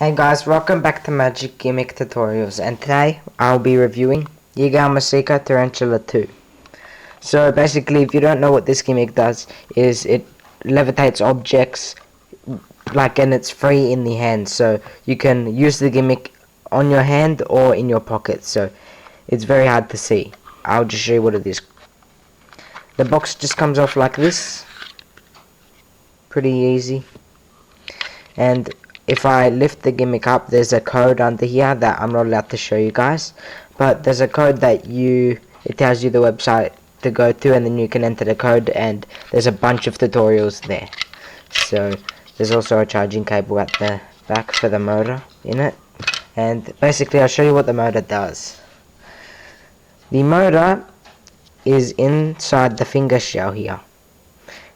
Hey guys, welcome back to Magic Gimmick Tutorials, and today I'll be reviewing Yiga Tarantula 2. So basically, if you don't know what this gimmick does, is it levitates objects, and it's free in the hand, so you can use the gimmick on your hand or in your pocket, so it's very hard to see. I'll just show you what it is. The box just comes off like this, pretty easy, and if I lift the gimmick up, there's a code under here that I'm not allowed to show you guys, but there's a code that it tells you the website to go to, and then you can enter the code, and there's a bunch of tutorials there. So there's also a charging cable at the back for the motor in it, and basically I'll show you what the motor does. The motor is inside the finger shell here,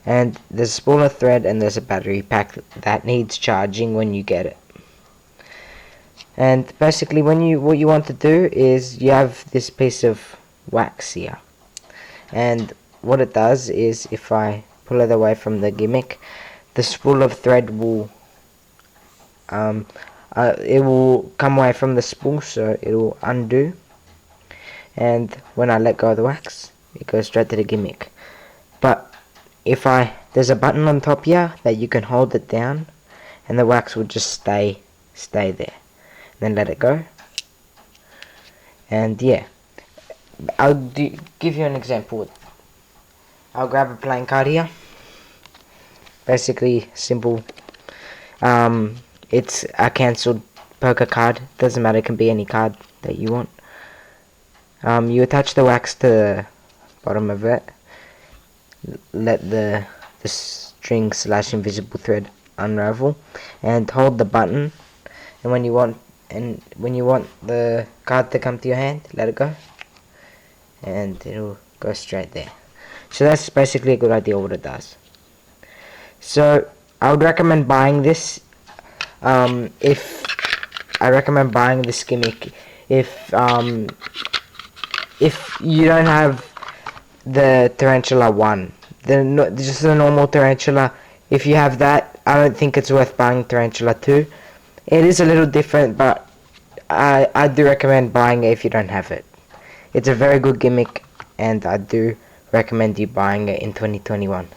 and there's a spool of thread and there's a battery pack that needs charging when you get it. And basically what you want to do is you have this piece of wax here, and what it does is, if I pull it away from the gimmick, the spool of thread will it will come away from the spool, so it will undo, and when I let go of the wax, it goes straight to the gimmick. But there's a button on top here that you can hold it down, and the wax will just stay there. Then let it go. And yeah, I'll give you an example. I'll grab a playing card here. Basically simple. It's a cancelled poker card. Doesn't matter, it can be any card that you want. You attach the wax to the bottom of it. Let the string / invisible thread unravel, and hold the button, and when you want the card to come to your hand, let it go, and it'll go straight there. So that's basically a good idea what it does. So I would recommend buying this. I recommend buying this gimmick if you don't have the Tarantula 1, just the normal Tarantula. If you have that, I don't think it's worth buying Tarantula 2. It is a little different, but I do recommend buying it if you don't have it. It's a very good gimmick, and I do recommend you buying it in 2021.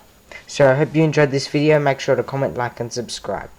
So I hope you enjoyed this video. Make sure to comment, like, and subscribe.